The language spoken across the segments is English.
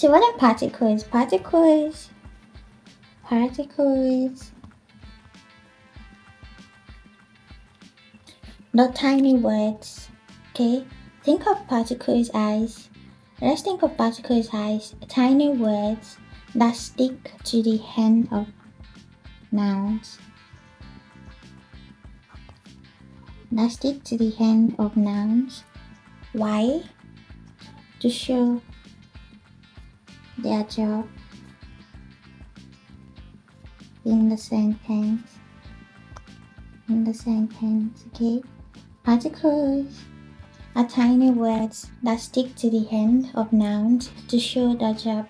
So what are particles? Particles. Not tiny words. Okay? Think of particles as, let's think of particles as tiny words that stick to the end of nouns. Why? To show their job in the sentence. Okay? Particles are tiny words that stick to the end of nouns to show their job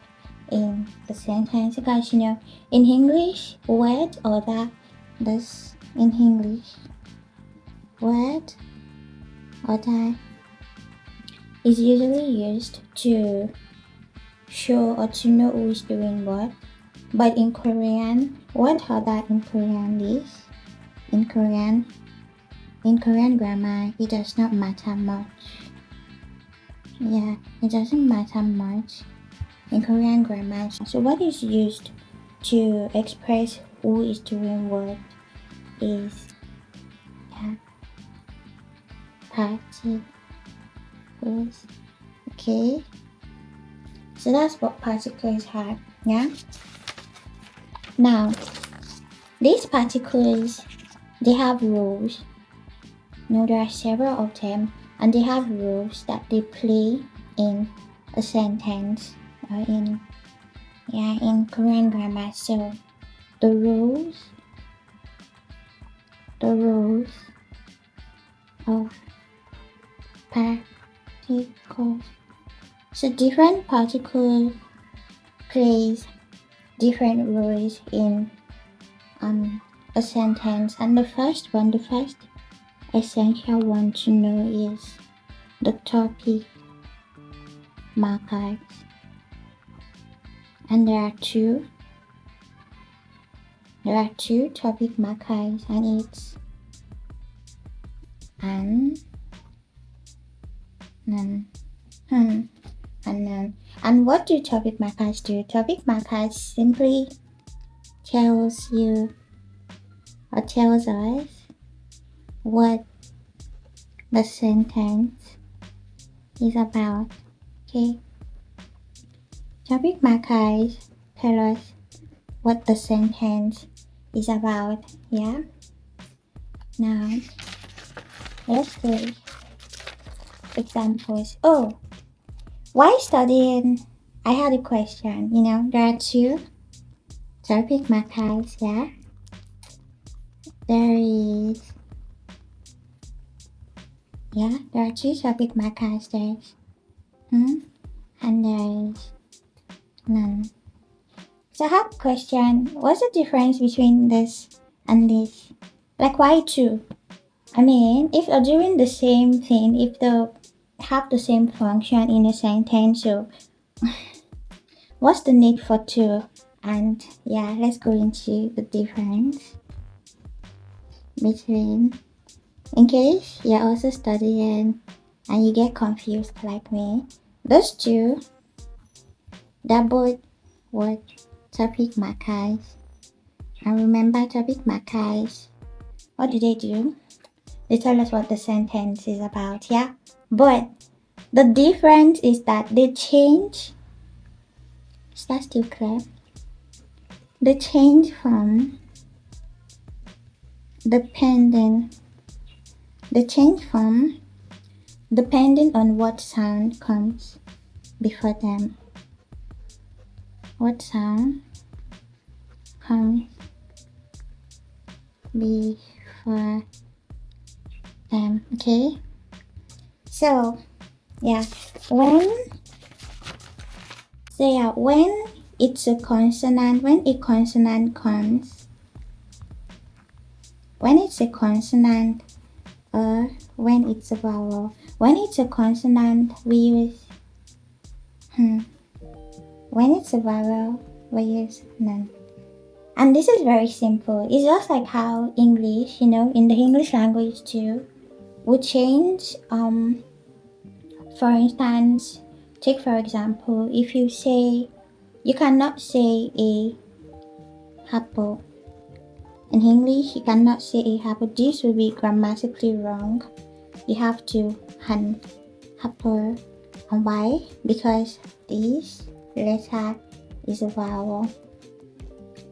in the sentence. Guys, in English, word or this in English, word or that is usually used to show or to know who is doing what. But in Korean, what or that in Korean is, in Korean grammar, it does not matter much. Yeah, it doesn't matter much in Korean grammar. So what is used to express who is doing what is particles. Okay, so that's what particles have. Yeah. Now, these particles, they have rules. There are several of them, and they have rules that they play in a sentence or in Korean grammar. So the rules of particles. So different particle plays different roles in a sentence, and the first essential one to know is the topic markers. And there are two topic markers, and it's an, nan, and none. And what do topic markers do? Topic markers simply tells you or tells us what the sentence is about. Okay? Topic markers tell us what the sentence is about. Yeah? Now, let's see examples. Oh, why studying? I had a question. There are two topic markers. Yeah? There are two topic markers. There's and there's none. So I have a question. What's the difference between this and this? Like, why two? I mean, if they're doing the same thing, if they have the same function in a sentence, so what's the need for two? And yeah, let's go into the difference between, in case you're also studying and you get confused like me, those two, they're both what? Topic markers. And remember, topic markers, what do? They tell us what the sentence is about, yeah? But the difference is that they change. Is that still clear? They change from depending on what sound comes before them. What sound comes before them, okay? So, when it's a consonant, when a consonant comes, when it's a consonant or when it's a vowel. When it's a consonant, we use when it's a vowel, we use none. And this is very simple. It's just like how English, in the English language too, we change, for instance, Take for example, if you say, you cannot say a apple. In English, you cannot say a apple. This will be grammatically wrong. You have to hand apple. And why? Because this letter is a vowel.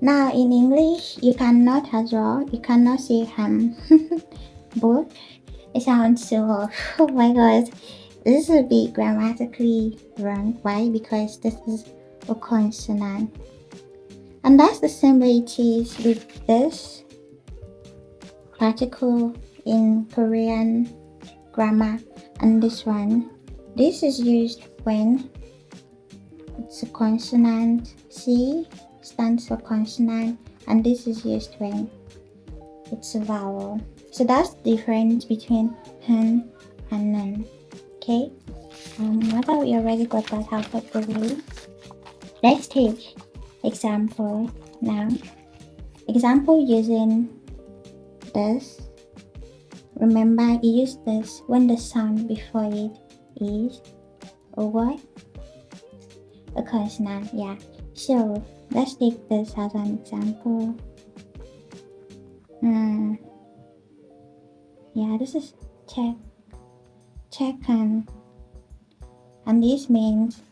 Now in English, you cannot as well. You cannot say book. It sounds so off. Oh my god. This will be grammatically wrong. Why? Because this is a consonant. And that's the same way it is with this particle in Korean grammar and this one. This is used when it's a consonant. C stands for consonant, and this is used when it's a vowel. So that's the difference between hun and nun. Okay? Now that we already got that out of the way, let's take example now. Example using this. Remember, you use this when the sound before it is a what? A consonant, yeah. So let's take this as an example. Yeah, this is check and this means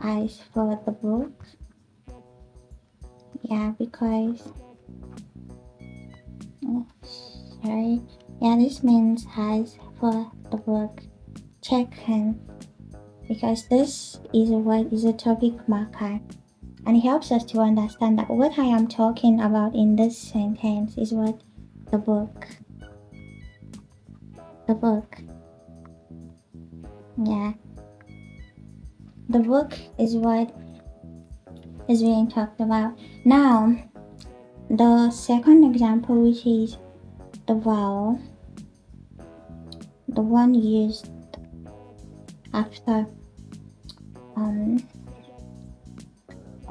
eyes for the book. Yeah, because sorry. Yeah, this means eyes for the book. Check because this is a word, is a topic marker, and it helps us to understand that what I am talking about in this sentence is what? The book. The book. Yeah. The book is what is being talked about. Now, the second example, which is the vowel, the one used after a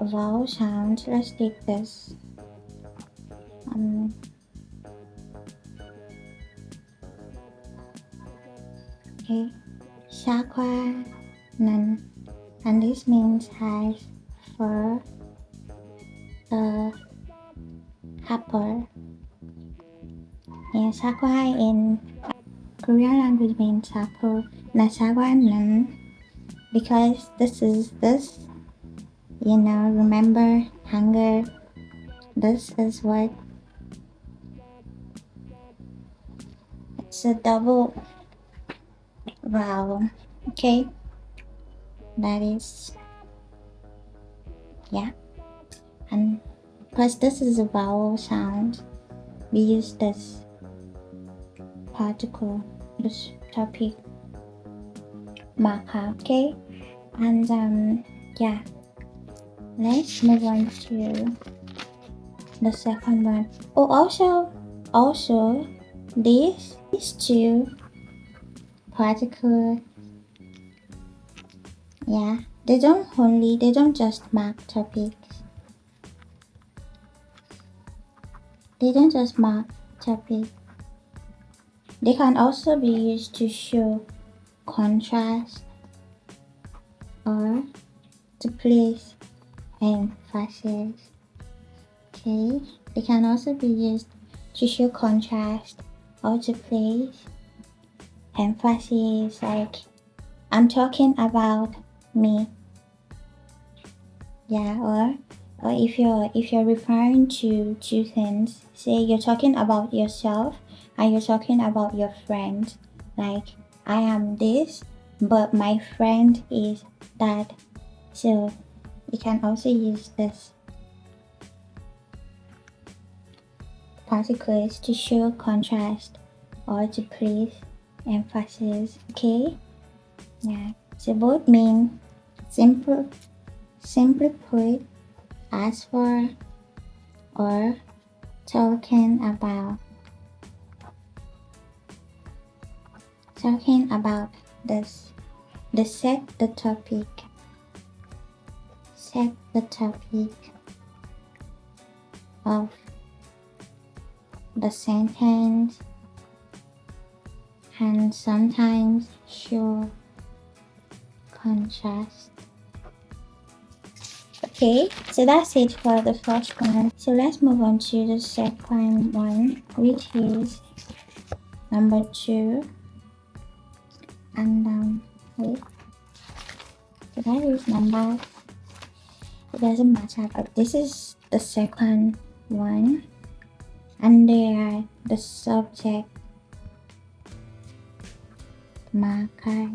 vowel sound. Let's take this. Okay, Shakwa Nan, and this means has for the apple. Yeah, Shakwa in Korean language means apple. Shakwa Nan, because this is this. You know, remember hunger. This is what? It's a double vowel. Okay, that is, yeah. And because this is a vowel sound, we use this particle, this topic marker. Okay, and yeah. Let's move on to the second one. Oh, also, these two particle, yeah, they don't just mark topics. They don't just mark topic. They can also be used to show contrast or to place emphasis. Okay, they can also be used to show contrast or to place emphasis, like I'm talking about me. Yeah, or if you're referring to two things, say you're talking about yourself and you're talking about your friend, like I am this but my friend is that. So you can also use this particles to show contrast or to place emphasis. Okay, yeah, so both mean simply put, ask for or talking about this. They set the topic of the sentence and sometimes show contrast. Okay, so that's it for the first one. So let's move on to the second one, which is number 2. And wait, did I lose number? It doesn't matter, but this is the second one, and they are the subject marker,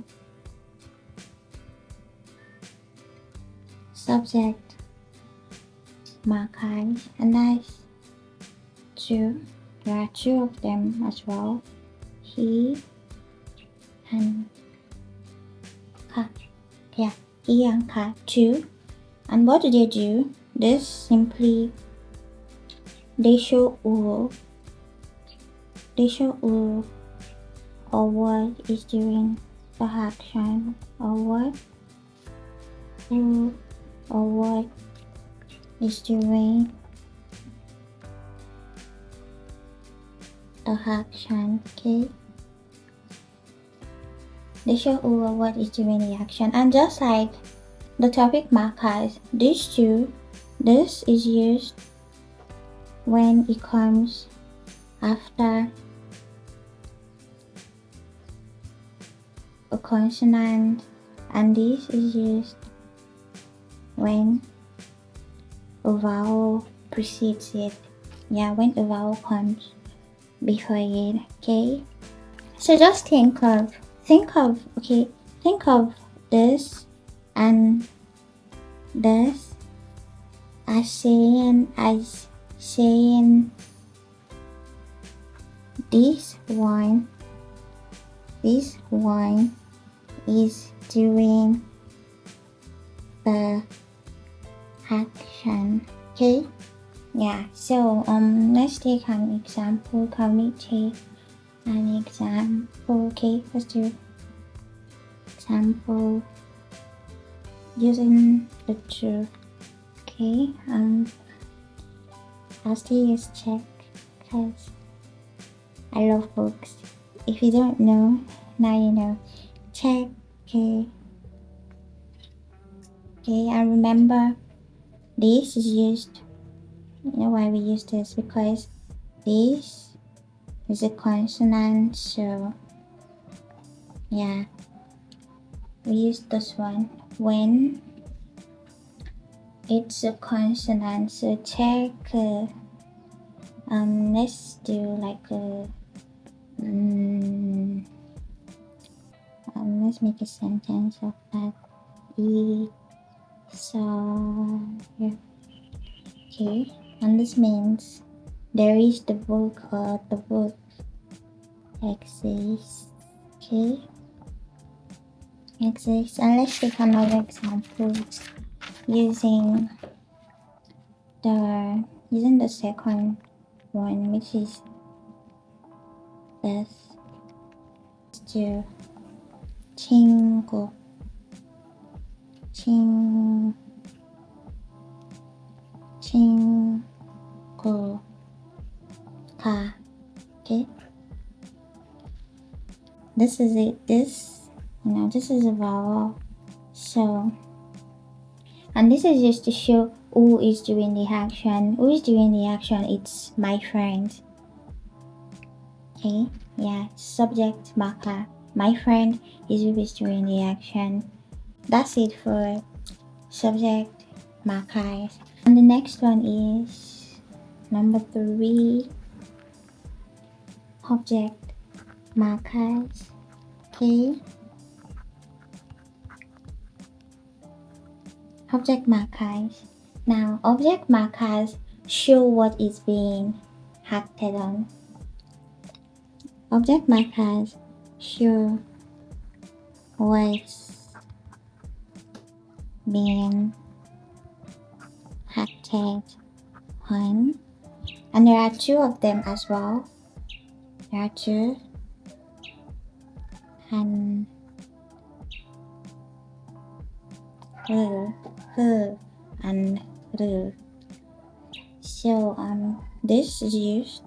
subject marker, and that's 2. There are 2 of them as well, he and ka. Yeah, he and ka, 2. And what do? This simply, they show who or what is doing the action, or who or what is doing the action. Okay, they show who or what is doing the action. And just like the topic markers, these 2, this is used when it comes after a consonant, and this is used when a vowel precedes it. Yeah, when a vowel comes before it. Okay, so just think of this and this as saying this one is doing the action. Okay, yeah, so let's take an example. Can we take an example? Okay, let's do example using the 2. Okay, I'll still use check because I love books. If you don't know, now you know. Check. Okay, I remember this is used. You know why we use this? Because this is a consonant, so yeah, we use this one when it's a consonant. So check. Let's do like a let's make a sentence of that. So yeah. Okay, and this means there is the book, or the book exists. Okay, exists. And let's take another example using the second one, which is this. To 친구, 친구가. Okay, this is it. This is a vowel. So, and this is just to show who is doing the action. Who is doing the action? It's my friend. Okay, yeah, subject marker. My friend is who is doing the action. That's it for subject markers. And the next one is number 3, object markers. Okay, object markers. Now, object markers show what is being acted on. Object markers show what's being acted on, and there are 2 of them as well. There are 2, and her and 르. So this is used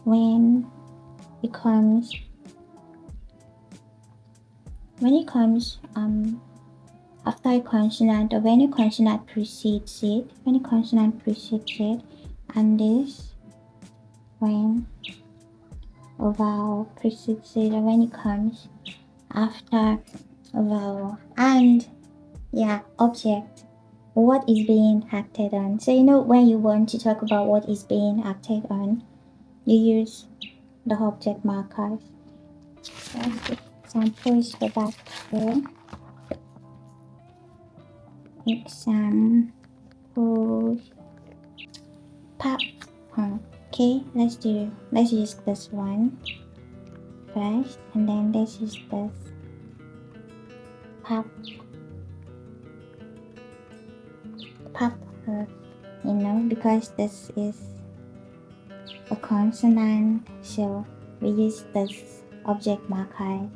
when it comes after a consonant, or when a consonant precedes it, and this when a vowel precedes it, or when it comes after a vowel, and object, what is being acted on. So when you want to talk about what is being acted on, you use the object markers. Let's get examples for that here. Examples. Pop. Okay, let's use this one first, and then let's use this. Pop. Because this is a consonant, so we use this object marker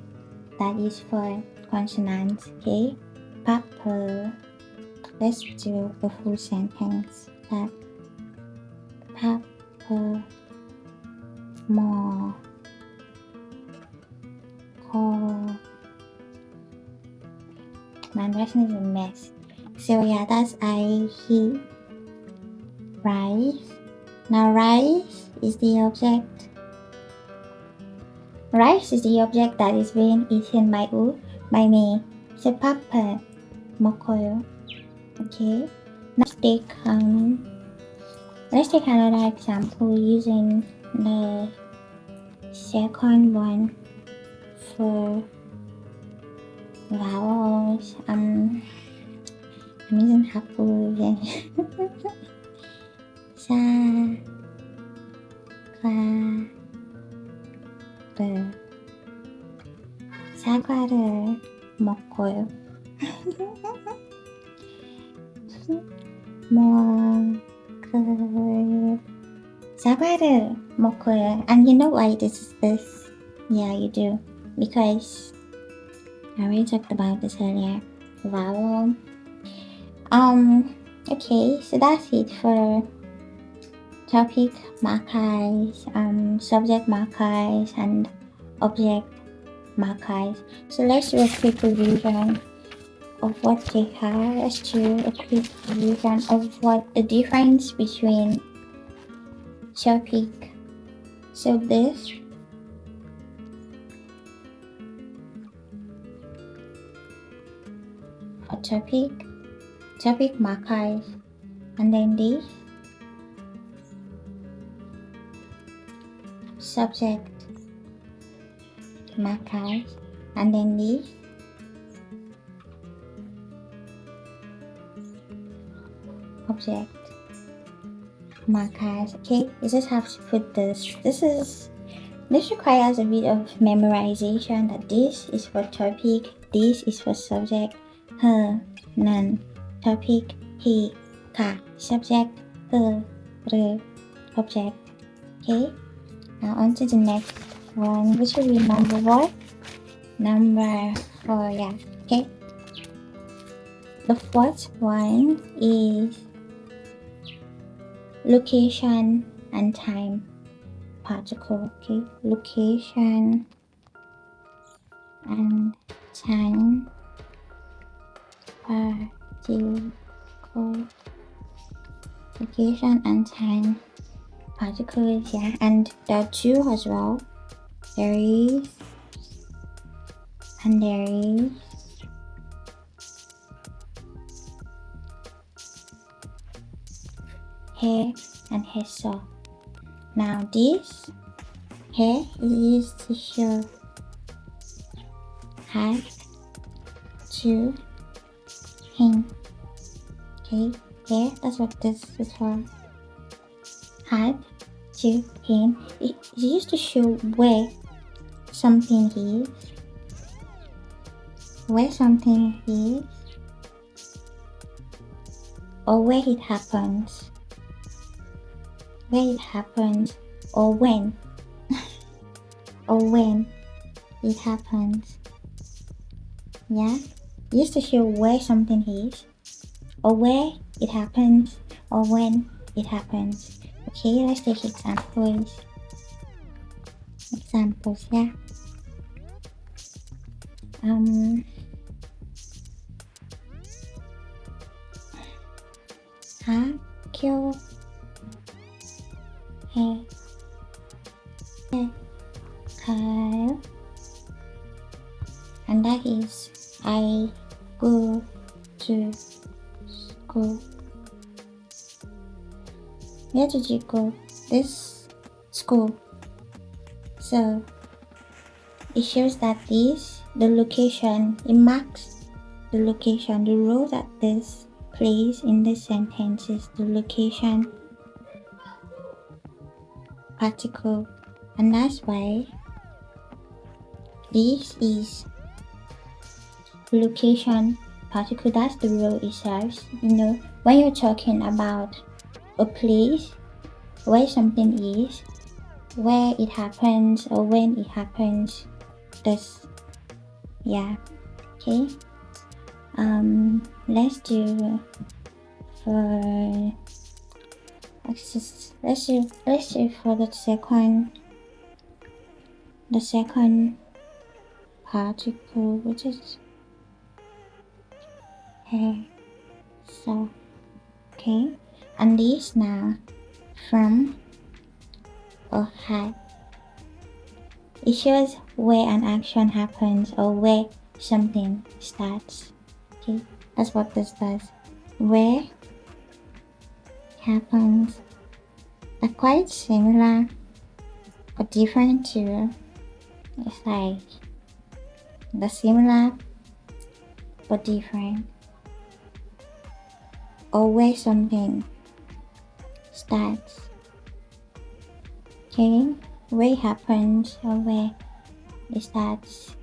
that is for consonants. Okay, pepper. Let's do a full sentence. Pepper more call. My direction is a mess. So that's I, he, rice. Now rice is the object. Rice is the object that is being eaten by who? By me. So papa, mokoyo. Okay. Let's take another example using the second one for vowels. I'm using apple again. Sa, 사과를 먹고요. 사과를 먹고요. And you know why this is this? Yeah, you do. Because I already talked about this earlier. Vowel. Okay, so that's it for topic markers, subject markers, and object markers. So let's do a quick revision of what they are. Let's do a quick revision of what the difference between topic. So this a topic markers, and then this subject markers, and then this object markers. Okay, you just have to put this. This requires a bit of memorization, that this is for topic, this is for subject, her, nan, topic, he, ka, subject, her, re, object. Okay, now on to the next one, which will be number what? Number 4, yeah. Okay, the fourth one is location and time particle. Okay, location and time particle. Location and time particles, yeah, and there are two as well. There is and there is. Here and here saw. Now this here is used to show had to him. Okay, here that's what this is for. Had to him. It's used to show where something is. Where something is, or where it happens. Where it happens, or when or when it happens. Yeah, used to show where something is, or where it happens, or when it happens. Okay, let's take examples. Yeah. ha, kyo, he, kyle, and that is I go to school. Where did you go? This school. So it shows that the location, it marks the location, the role that this plays in this sentence is the location particle, and that's why this is location particle. That's the role it serves. When you're talking about a place where something is, where it happens, or when it happens, this, yeah. Okay, let's do for let's do for the second particle, which is here. So okay, and this now from or had, it shows where an action happens or where something starts. Okay, that's what this does. Where happens are quite similar but different too. It's like the similar but different, or where something starts. Okay, where it happens or where it starts.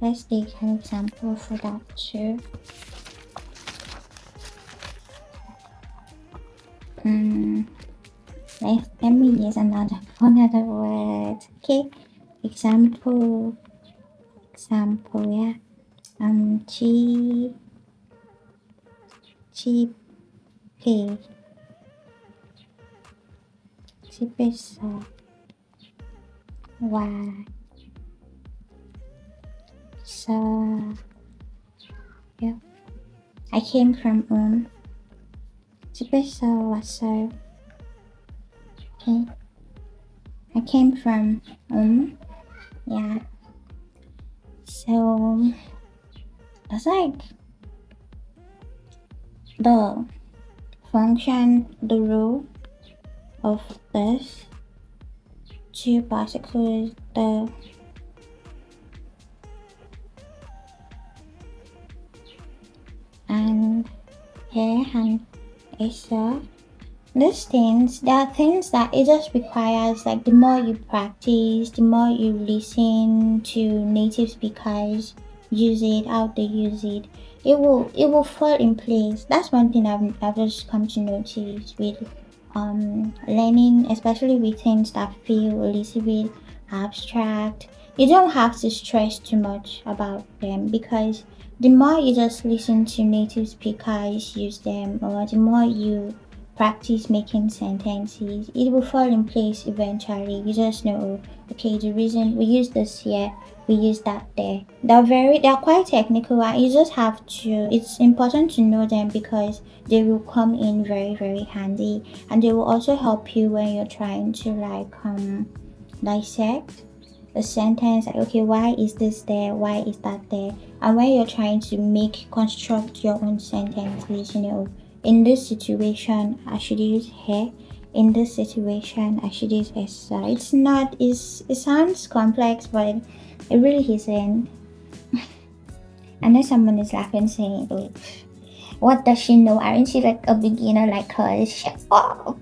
Let's take an example for that too. Let me use another word. Okay, example, yeah. Chipe, so why, so yeah. I came from so okay. I came from yeah. So that's like the function, the rule of this two particles, the and here and so these things, there are things that it just requires, like the more you practice, the more you listen to native speakers use it, how they use it, it will fall in place. That's one thing I've just come to notice with learning, especially with things that feel a little bit abstract. You don't have to stress too much about them, because the more you just listen to native speakers use them, or the more you practice making sentences, it will fall in place eventually. You just know, okay, the reason we use this here, we use that there. They're quite technical, and you just have to, it's important to know them because they will come in very, very handy, and they will also help you when you're trying to dissect a sentence, like, okay, why is this there, why is that there, and when you're trying to construct your own sentences, in this situation I should use here, in this situation I should use so. It sounds complex, but it really isn't. I know someone is laughing, saying, oh, what does she know, aren't she like a beginner like her? Shut up.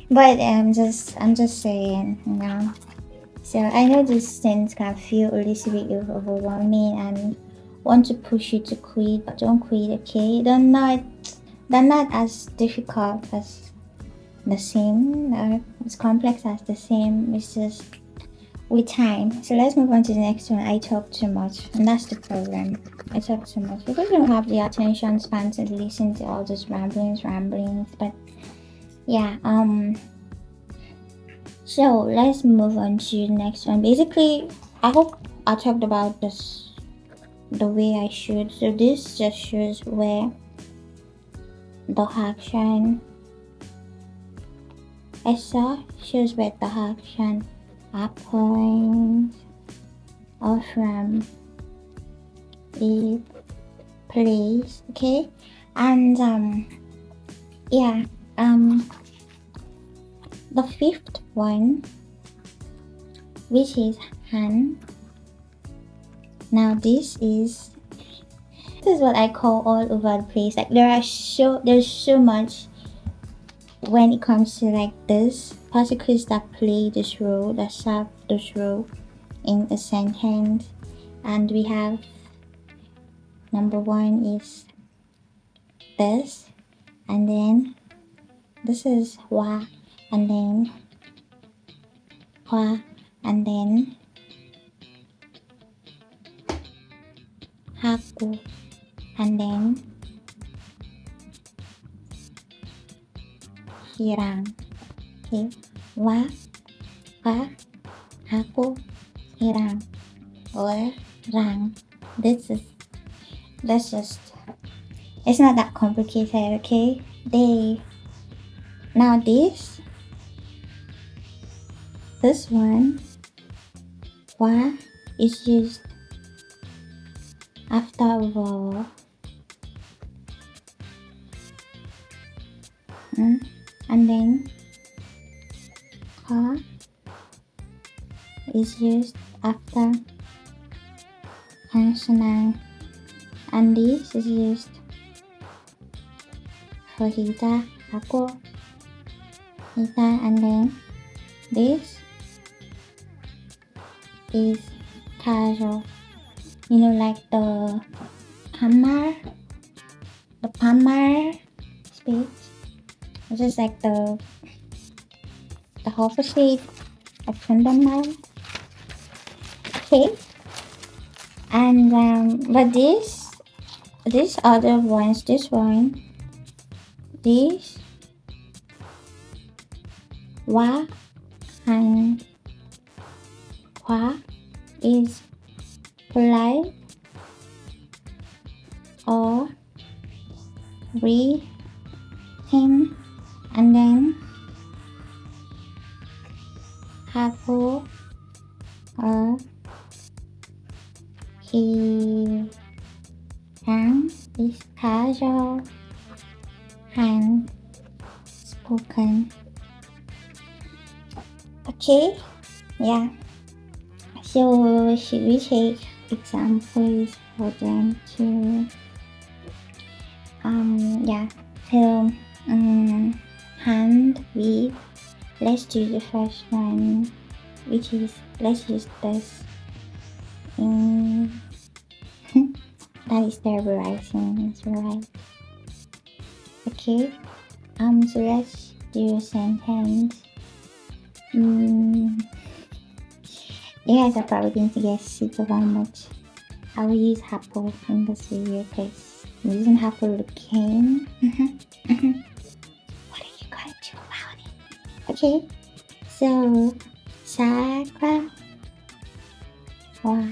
But I'm just saying, so I know these things can feel a little bit overwhelming and want to push you to quit, but don't quit, okay? They're not as difficult as the same, or as complex as the same. It's just with time. So let's move on to the next one. I talk too much, and that's the problem. I talk too much because we don't have the attention span to listen to all those ramblings. But yeah, so let's move on to the next one. Basically, I hope I talked about this the way I should. So this just shows where the action Essa shows with the action a point or from a place. Okay, and yeah, the fifth one, which is han. Now this is what I call all over the place. Like there's so much when it comes to like this particles that play this role, that serve this role in a sentence. And we have number one is this, and then this is wa, and then hua, and then haku, and then hirang. Okay, wa, ha, haku, hirang, or rang. That's just, it's not that complicated. Okay, now this one, wa, is used after vowel, and then ha is used after consonant, and this is used for hita, ako, hita, and then this is casual. You know, like the pamar speech, which is like the opposite of Sundamal. Okay, and but these other ones, this one, this wa and hua is polite or him, and then haku or he is casual and spoken. Okay, yeah. So should we take examples for them to yeah. So hand with, let's do the first one, which is, let's use this. That is terrible writing, that's right. Okay, so let's do a sentence. You guys are probably going to get sick of how much I will use apple in this video, because I'm using apple again. What are you going to do about it? Okay, so sakura wa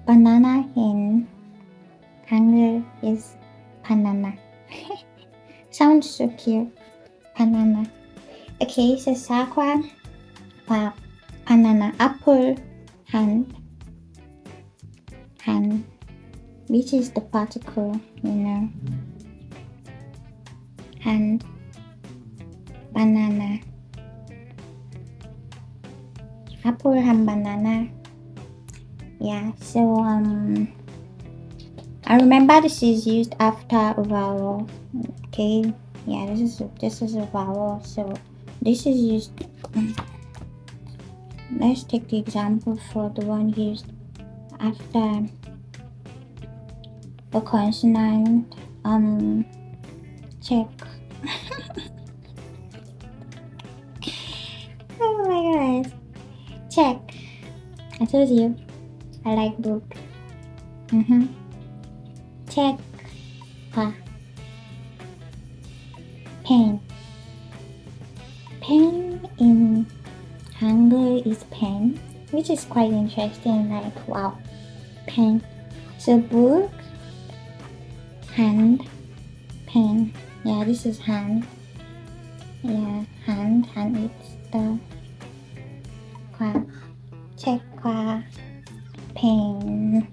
banana in Hangul is banana. Sounds so cute, banana. Okay, so sakura wa banana, apple, hand, which is the particle, you know, hand, banana, apple and banana. Yeah, so I remember this is used after a vowel. Okay, yeah, this is a vowel, so this is used. Let's take the example for the one used after the consonant. Check. Oh my god, check. I told you I like book. Check. Pen in Hangul is pen, which is quite interesting. Like, wow, pen. So book hand, pen. Yeah, this is hand. Yeah, hand is the qua. Check qua pen.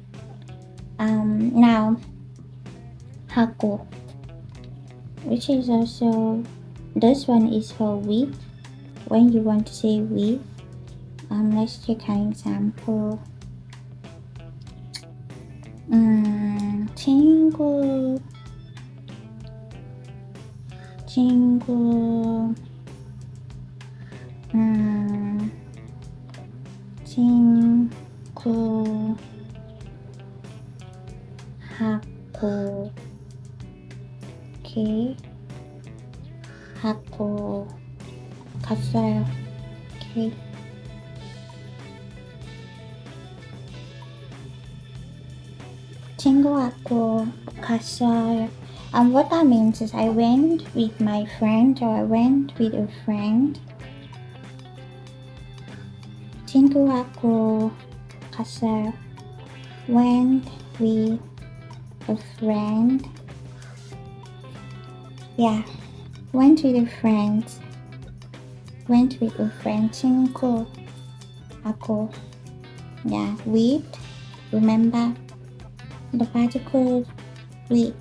Now haku, which is also, this one is for with. When you want to say with, let's check an example. 친구, 친구, 친구하고, 오케이, 하고 갔어요. 오케이. 친구하고 갔어요. What that means is I went with my friend or I went with a friend. 친구하고 갔어요. Went with a friend. Yeah, went with a friend. Went with a friend. 친구하고. Yeah, with. Remember the particle with.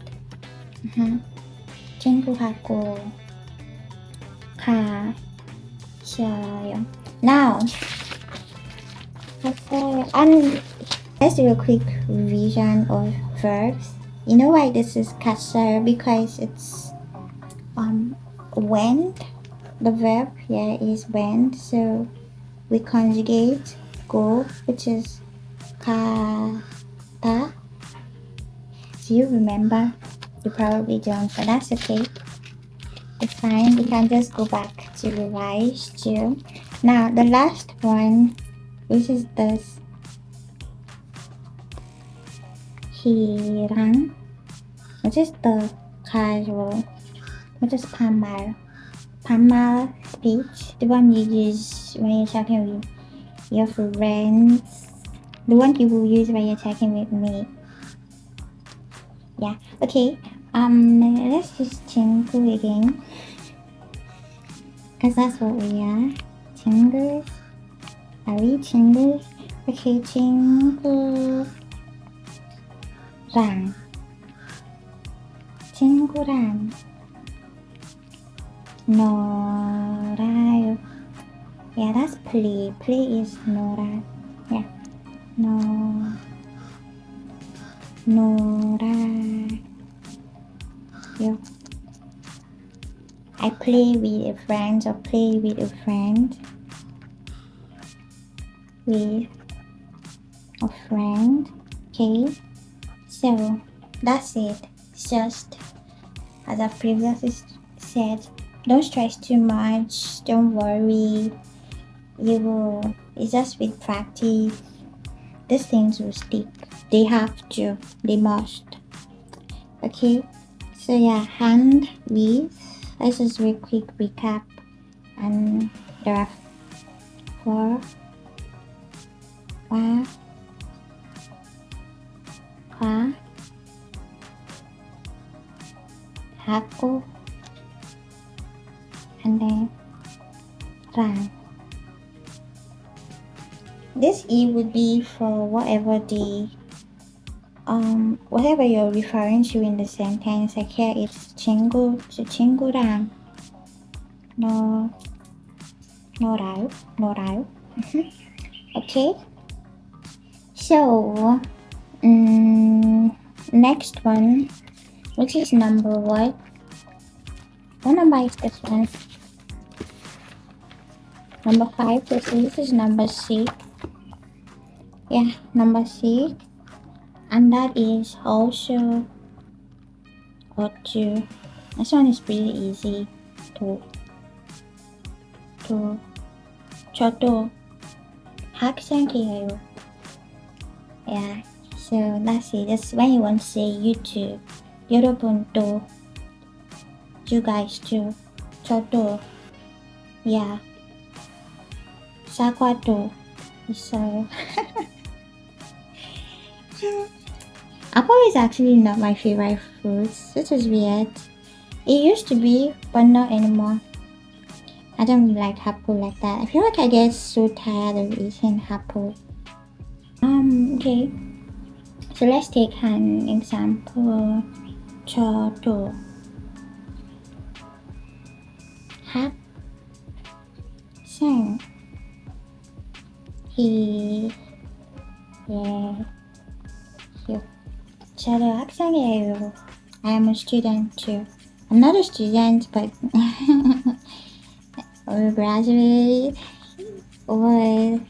친구하고 가셔요. Now, and let's do a quick revision of verbs. You know why this is 갔어요? Because it's went. The verb here is went, so we conjugate go, which is 가다. Do you remember? You probably don't, but that's okay. It's fine. We can just go back to revise too. Now the last one, which is this. 희랑, which is the casual, which is 반말. 반말 speech, the one you use when you're talking with your friends, the one you will use when you're talking with me. Yeah, okay. Let's use 친구 again, because that's what we are. 친구. Are we 친구? Okay, 친구랑. 친구랑 놀아요. Yeah, that's play. Play is 놀아. Yeah, 놀아요. I play with a friend or play with a friend. With a friend. Okay, so that's it. Just as I previously said, don't stress too much. Don't worry. It's just with practice. These things will stick. They have to. They must. Okay. So yeah, hand with. Let's just real quick recap. And there are 4. 와, 과, 하고, and then 랑. This E would be for whatever whatever you're referring to in the sentence. Like here it's 친구, so 친구랑 놀아요. Okay. So, next one, which is number what? What number is this one? Number 5. This is number 6. Yeah, number 6. And that is also or to. This one is pretty easy. 저도 학생이에요. Yeah, so that's it. That's when you want to say you too. 여러분도, you guys too. 저도, yeah. 사과도 있어요. Apple is actually not my favorite fruit, which is weird. It used to be, but not anymore. I don't really like apple like that. I feel like I get so tired of eating apple. Okay. So let's take an example. 저도 학생 이 예, 저도 학생이에요. I am a student too. I'm not a student, but or graduate, or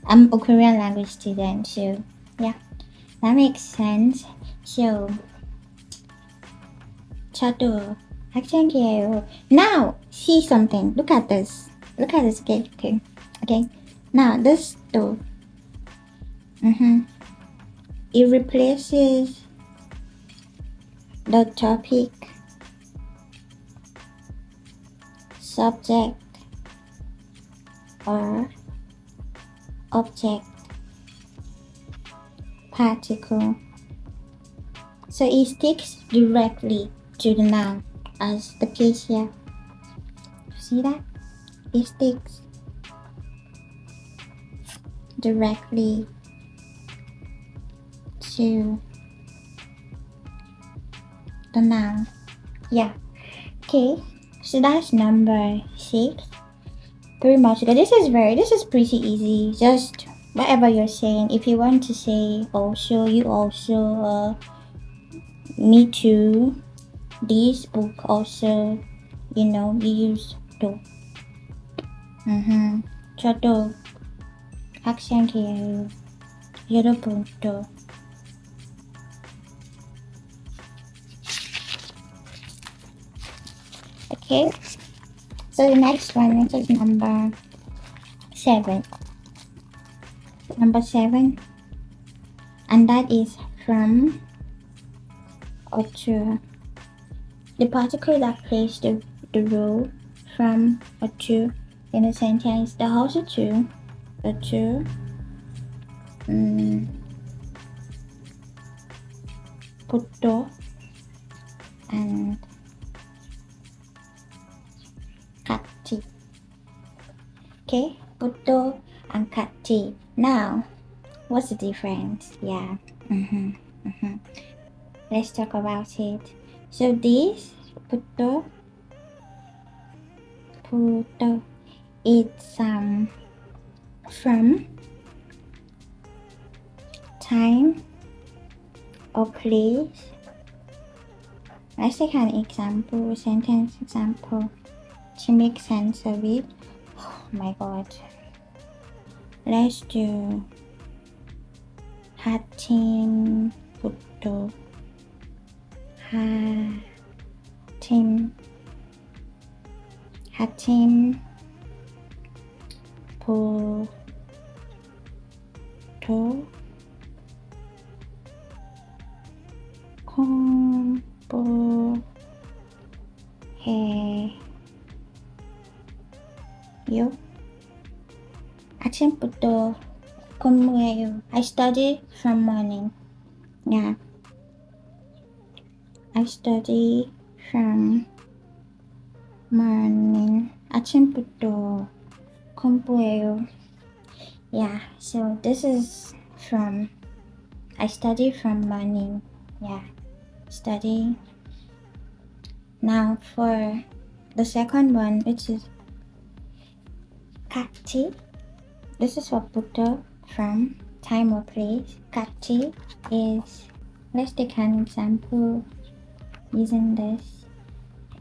I'm a Korean language student, so yeah, that makes sense. So 저도 학생이에요. Now see something. Look at this. Look at this. Okay. Now this 또 it replaces the topic, subject, or object, particle. So it sticks directly to the noun, as the case here. See that? It sticks directly to the noun. Yeah. Okay. So that's number 6. 3 more to go. This is pretty easy. Just whatever you're saying. If you want to say also, you also, me too, this book also, you use to. 저도 학생이에요. 여러분도. Okay. So the next one, which is number 7. Number 7. And that is from or to. The particle that plays the role from or to in a sentence, the also to, the to, 부터, and 같이. Okay, 부터 and 같이. Now, what's the difference? Yeah. Let's talk about it. So this 부터 it's from, time, or place. Let's take an example, sentence example, to make sense of it. Oh my god. Let's do 아침부터 아침부터 공부해요. 아침부터 공부해요. I study from morning. Yeah. I study from morning. 아침부터 공부해요. Yeah, so this is from, I study from morning. Yeah, study. Now for the second one, which is 같이. This is for 부터, from, time or place. 같이 is, let's take an example using this,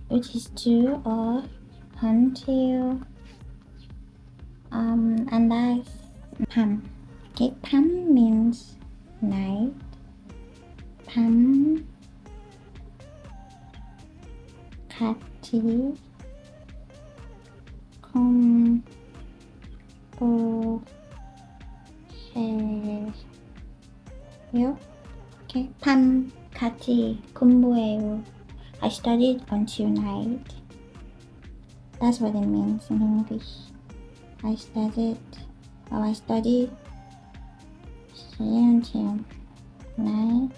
which is to or until, and that's 밤. Okay, 밤 means night. 밤 같이 공부해요. Okay, 밤 같이 공부해요. I studied until night. That's what it means in English. I studied until right?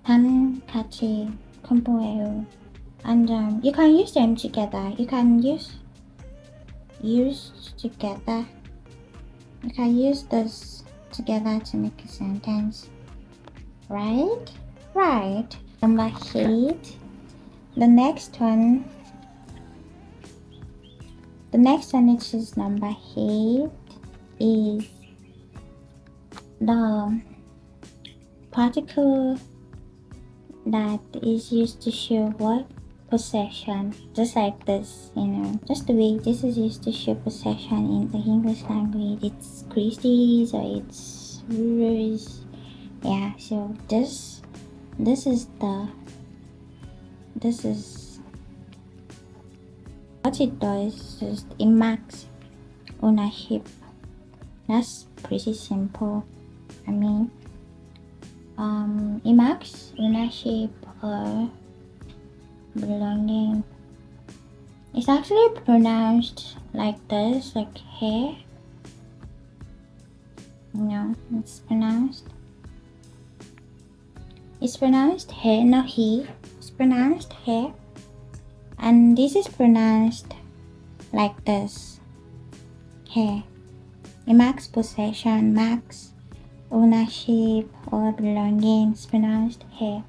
Tan, kachi, kompoeu. And you can use them together. You can use together. You can use this together to make a sentence. Right? Right. Number 8. The next one, which is number 8, is the particle that is used to show what? Possession. Just like this, just the way this is used to show possession in the English language. It's Christie's or it's Rurers. Yeah, so this is what it does is it marks ownership. That's pretty simple. I mean, it marks ownership or belonging. It's actually pronounced like this, like hair. It's pronounced hair, not he. It's pronounced hair. And this is pronounced like this, hair. It marks possession, marks ownership or belonging. It's pronounced hair.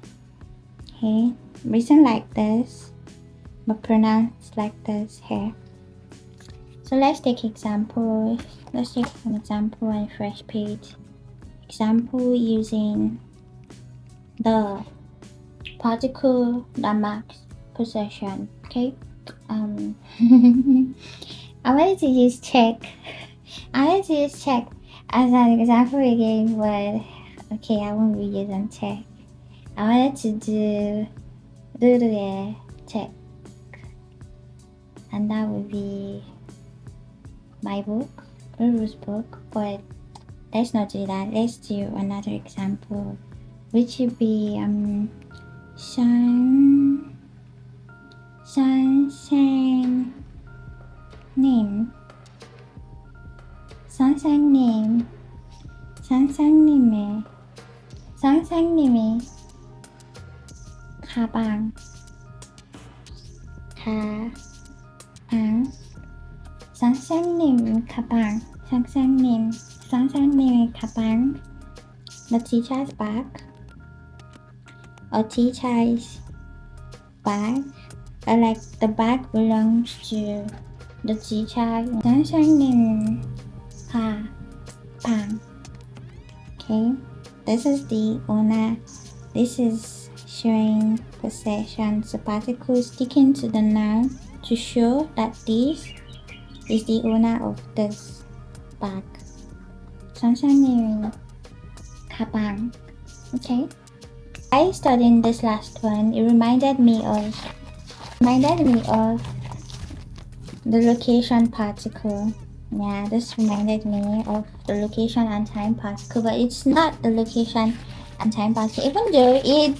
Okay, written like this, but pronounced like this, hair. So let's take examples. Let's take an example on a fresh page. Example using the particle that marks possession. Okay. I wanted to use check. As an example again, but okay, I won't be using check. I wanted to do the check, and that would be my book, Ruru's book. But let's not do that. Let's do another example, which would be Sunshine name. 선생님의 가방 선생님의 가방. The teacher's bag, or teacher's bag, or like the bag belongs to the teacher. 선생님 가방. Okay, this is the owner. This is showing possession. So particle sticking to the noun to show that this is the owner of this bag. 선생님 가방. Okay. I studied this last one. It reminded me of the location particle. Yeah, this reminded me of the location and time particle, but it's not the location and time particle, even though it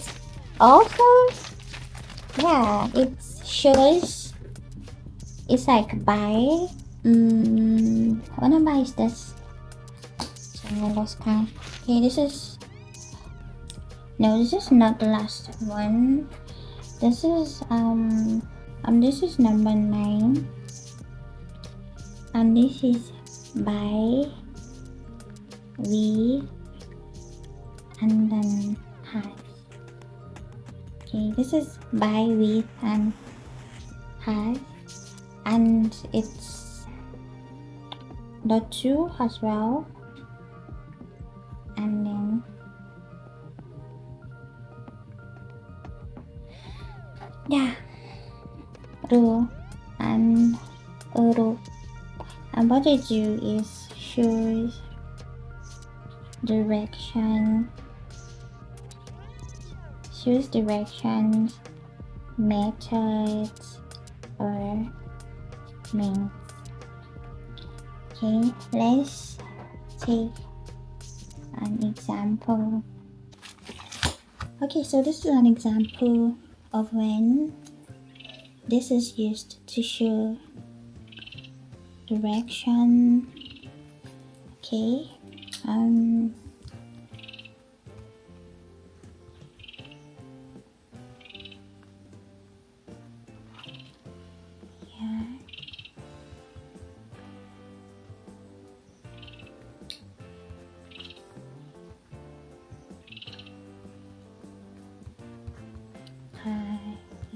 also, it shows, it's like by, what number is this? So I lost count. Okay, this is not the last one. This is number 9, and this is by, we, and then has. Okay, this is by, with, and has, and it's the 2 as well, and then ro and ro. And what they do is shows directions, methods, or means. Okay, let's take an example. Okay, so this is an example of when this is used to show direction. Okay,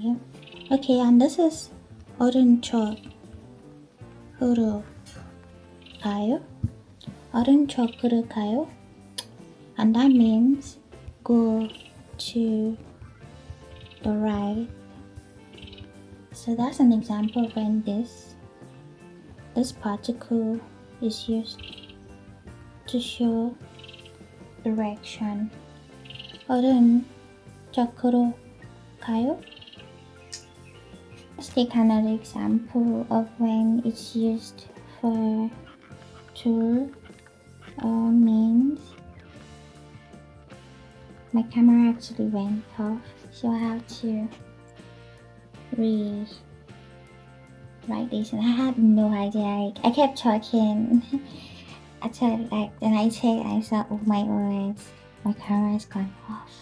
Yep. Okay, and this is 오른쪽 가요. 오른쪽으로 가요. And that means go to the right. So that's an example when this particle is used to show direction. 오른쪽으로 가요. Let's take another example of when it's used for to means. My camera actually went off, so I have to rewrite this, and I had no idea. I kept talking. I said then I checked. I saw, oh my god, my camera has gone off.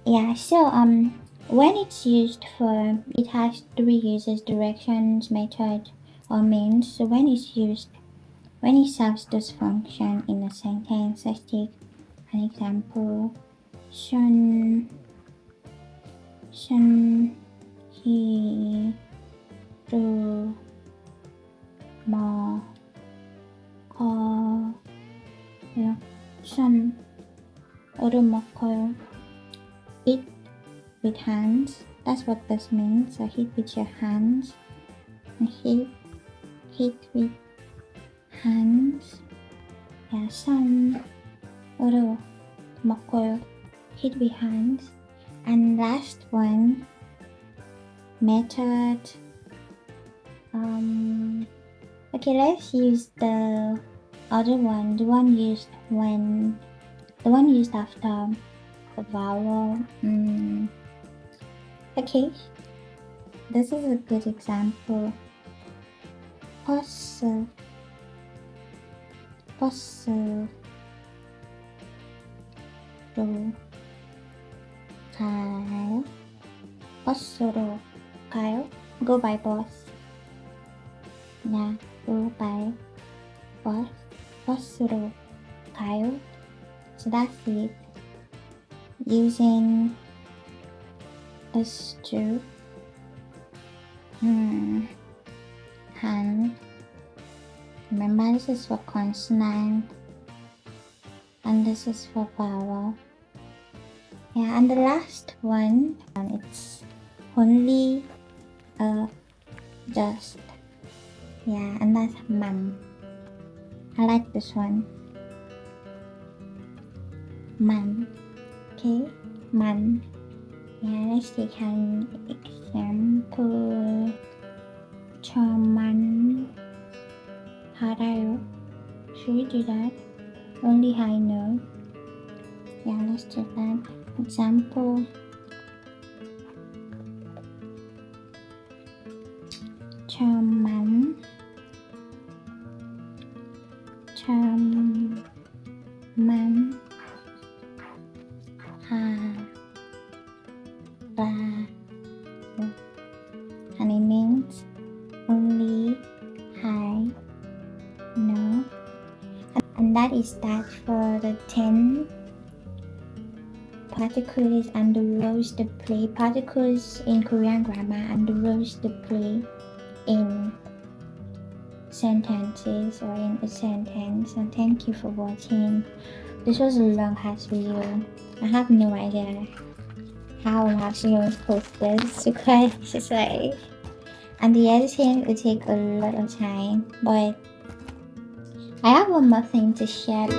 Yeah, so when it's used for, it has three uses: directions, method, or means. So when it serves this function in a sentence, let's take an example. he ru mo 먹어요. Eat with hands. That's what this means. So hit with your hands. And hit with hands. Yeah, 손으로 먹어요. Hit with hands. And last one, method. Okay, let's use the other one. The one used after the vowel. Okay, this is a good example. 버스로 가요. 버스로 가요. Go by bus. Yeah, go by bus. 버스로 가요. So that's it. Using these two. Hand. Remember, this is for consonant and this is for vowel. Yeah, and the last one, it's only just. Yeah, and that's man. I like this one. Man. Okay, man. Yeah, let's take an example. 저만 알아요. Should we do that? Only I know. Yeah, let's do that. Example. 저만 알아요. And it means only I know. And that is that for the 10 particles and the roles to play. Particles in Korean grammar and the roles to play in sentences or in a sentence. And thank you for watching. This was a long ass video. I have no idea how I'm actually going to post this because it's like, and the editing will take a lot of time, but I have one more thing to share.